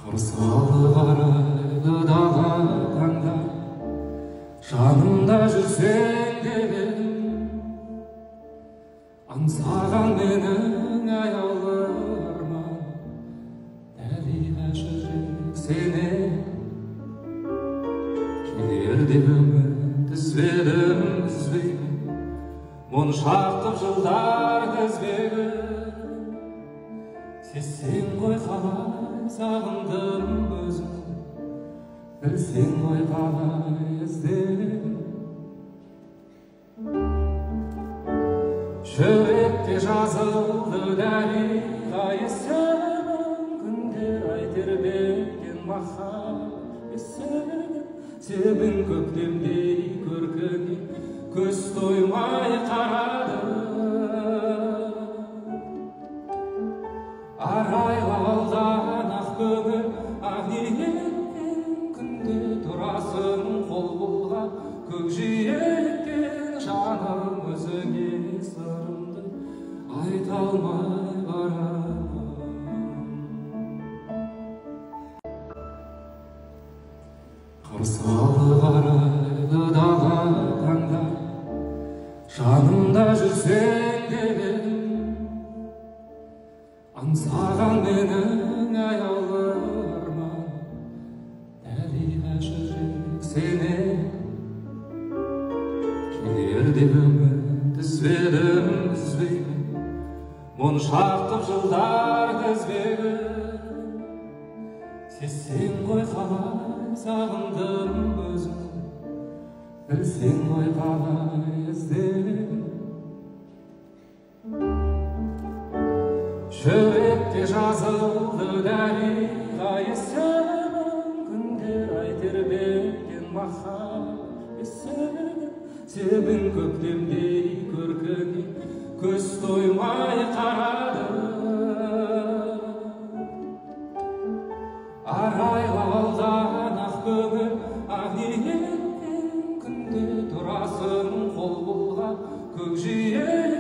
Қырсалы қарайды дағы таңда, жанымда жүрсең деп едім. Аңсаған менің аяулы арман, дәлиға жүрек сене. Келер деп үміт үзбедім, мұншақтып жылдар тізбегім. Сен ғой қалай сағындым өзім, білсең ғой қалай іздедім. Жүректе жазылды дәриға есімің, күндер ай тербеткен махаббат есігін. Себін көктемдей көркіңе көз тоймай қарады. Арайлы алдан ақ көңіл ақ ниетпен, күнде тұрасың қол бұлғап көкжиектен. Жаным өзіңе сырымды айта алмай барамын. Қырсалы қарайды дағы таңда, жанымда жүрсең деп едім. Аңсаған менің аяулы арман, дәлиға жүрек сене. Келер деп үміт үзбедім, мұншақтып жылдар тізбегім. Сен ғой қалай сағындым өзім, білсең ғой қалай іздедім. Жүректе жазылды дәриға есімің, күндер ай тербеткен махаббат есігін. Себін көктемдей көркіңе көз тоймай қарады. Арайлы алдан ақ көңіл ақ ниетпен, күнде тұрасың қол бұлғап көкжиектен.